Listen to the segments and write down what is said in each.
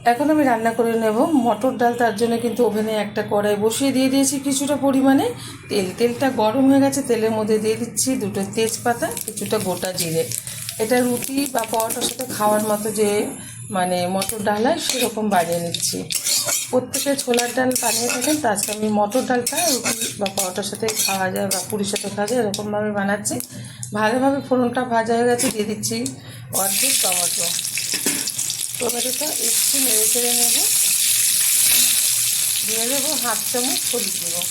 এখন আমি রান্না করে নেব মটর ডাল। তার জন্য কিন্তু ওভেনে একটা কড়াই বসিয়ে দিয়ে দিয়েছি কিছুটা পরিমাণে তেল। তেলটা গরম হয়ে গেছে, তেলের মধ্যে দিয়ে দিচ্ছি দুটো তেজপাতা, কিছুটা গোটা জিরে। এটা রুটি বা পরোটার সাথে খাওয়ার মতো যে মানে মটর ডাল হয় সেরকম বানিয়ে নিচ্ছি। প্রত্যেকে ছোলার ডাল বানিয়ে থাকেন, তো আজকে আমি মটর ডালটা রুটি বা পরোটার সাথে খাওয়া যায় বা পুরির সাথে খাওয়া যায় এরকমভাবে বানাচ্ছি। ভালোভাবে ফোড়নটা ভাজা হয়ে গেছে, দিয়ে দিচ্ছি অর্ধেক টমেটো। টমেটোটা একটু নেড়ে চেড়ে নেব, দিয়ে দেবো হাফ চামচ হলুদ দেবো।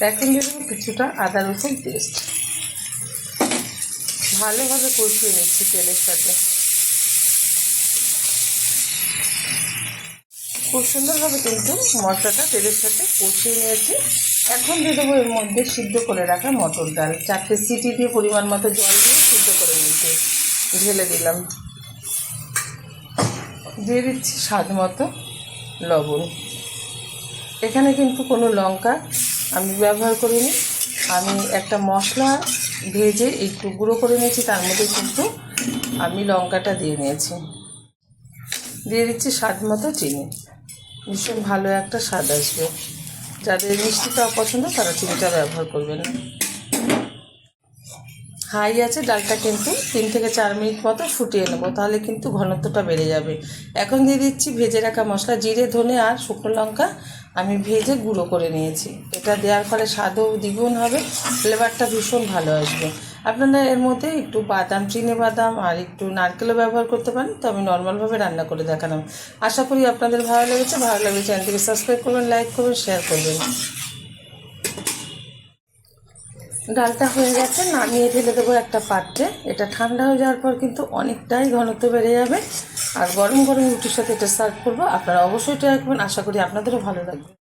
এখন দিয়ে দেবো কিছুটা আদা রসুন পেস্ট। ভালোভাবে কষিয়ে নিচ্ছি তেলের সাথে। খুব সুন্দরভাবে কিন্তু মশলাটা তেলের সাথে কষিয়ে নিয়েছি। এখন দিয়ে দেবো এর মধ্যে সিদ্ধ করে রাখা মটর ডাল। 4টে সিটি দিয়ে পরিমাণ মতো জল দিয়ে সিদ্ধ করে নিয়েছি, ঢেলে দিলাম। দিয়ে দিচ্ছি স্বাদ মতো লবণ। এখানে কিন্তু কোনো লঙ্কা আমি ব্যবহার করিনি। আমি একটা মশলা ভেজে একটু গুঁড়ো করে নিয়েছি, তার মধ্যে কিন্তু আমি লঙ্কাটা দিয়ে নিয়েছি। দিয়ে দিচ্ছি স্বাদ মতো চিনি। ভীষণ ভালো একটা স্বাদ আসবে। যাদের মিষ্টিটা অপছন্দ তারা চিনিটা ব্যবহার করবেন। হাই আছে, ডালটা কিন্তু 3 থেকে 4 মিনিট মতো ফুটিয়ে নেবো, তাহলে কিন্তু ঘনত্বটা বেড়ে যাবে। এখন দিয়ে দিচ্ছি ভেজে রাখা মশলা, জিরে, ধনে আর শুকনো লঙ্কা আমি ভেজে গুঁড়ো করে নিয়েছি। এটা দেওয়ার ফলে স্বাদও দ্বিগুণ হবে, ফ্লেভারটা ভীষণ ভালো আসবে। আপনারা এর মধ্যে একটু বাদাম, চিনে বাদাম আর একটু নারকেলও ব্যবহার করতে পারেন, তো আমি নর্মালভাবে রান্না করে দেখালাম। আশা করি আপনাদের ভালো লেগেছে। ভালো লাগলে চ্যানেলটিকে সাবস্ক্রাইব করবেন, লাইক করবেন, শেয়ার করবেন। ডালটা হয়ে গেছে, নামিয়ে ঢেলে দেবো একটা পাত্রে। এটা ঠান্ডা হয়ে যাওয়ার পর কিন্তু অনেকটাই ঘনত্ব বেড়ে যাবে, আর গরম গরম রুটির সাথে এটা সার্ভ করবো। আপনারা অবশ্যই ট্রাই করবেন, আশা করি আপনাদেরও ভালো লাগবে।